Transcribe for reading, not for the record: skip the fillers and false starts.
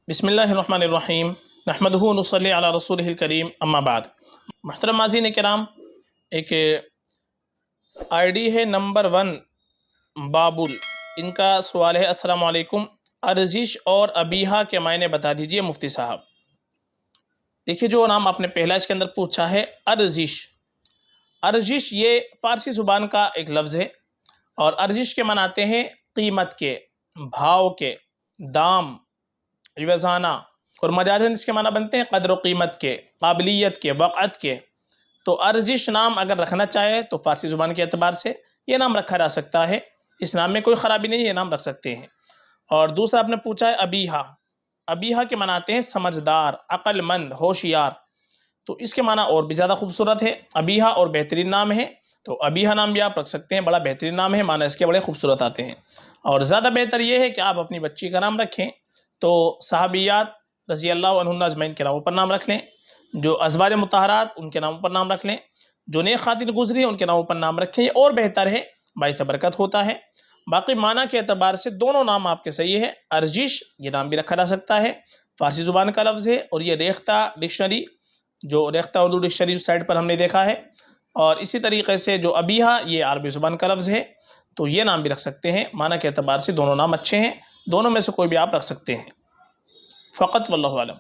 बिस्मिल्लाहिर्रहमानिर्रहीम नहमदुहु व नुसल्ली अला रसूलिहिल करीम अम्मा बाद। मुहतरम नाज़रीन किराम, एक आईडी है नंबर 1 बाबुल। इनका सवाल है, अस्सलामु अलैकुम, अर्जिश और अबीहा के मायने बता दीजिए मुफ्ती साहब। देखिए, जो नाम आपने पहला इसके अंदर पूछा है अर्जिश, अर्जिश ये फ़ारसी ज़ुबान का एक लफ्ज़ है और अर्जिश के माने हैं कीमत के, भाव के, दाम, रिवज़ाना, और मजाजन इसके माना बनते हैं कदर व कीमत के, काबिलियत के, वक़्त के। तो अर्जिश नाम अगर रखना चाहे तो फ़ारसी ज़ुबान के अतबार से ये नाम रखा जा सकता है, इस नाम में कोई ख़राबी नहीं, ये नाम रख सकते हैं। और दूसरा आपने पूछा है अबीहा, अबीहा के मानाते हैं समझदार, अक्लमंद, होशियार। तो इसके माना और भी ज़्यादा खूबसूरत है, अबीहा और बेहतरीन नाम है। तो अबीहा नाम भी आप रख सकते हैं, बड़ा बेहतरीन नाम है, माना इसके बड़े खूबसूरत आते हैं। और ज़्यादा बेहतर ये है कि आप अपनी बच्ची का नाम रखें तो सहाबियात रज़ी अल्लाह अन्हुन्ना अजमैन के नामों पर नाम रख लें, जो अज़वाज मुतहरात उनके नामों पर नाम रख लें, जो नेक खातिन गुजरी है उनके नामों पर नाम रखें, ये और बेहतर है, बाइस बरकत होता है। बाकी माना के अतबार से दोनों नाम आपके सही है। अर्जिश ये नाम भी रखा जा सकता है, फ़ारसी ज़ुबान का लफ्ज़ है, और ये रेख्ता डिक्शनरी, जो रेख्ता उर्दू डिक्शनरी साइट पर हमने देखा है। और इसी तरीके से जो अबीहा ये अरबी ज़ुबान का लफ्ज़ है, तो ये नाम भी रख सकते हैं। माना के अतबार से दोनों नाम अच्छे हैं, दोनों में से कोई भी आप रख सकते हैं फ़कत, वल्लाहु आलम।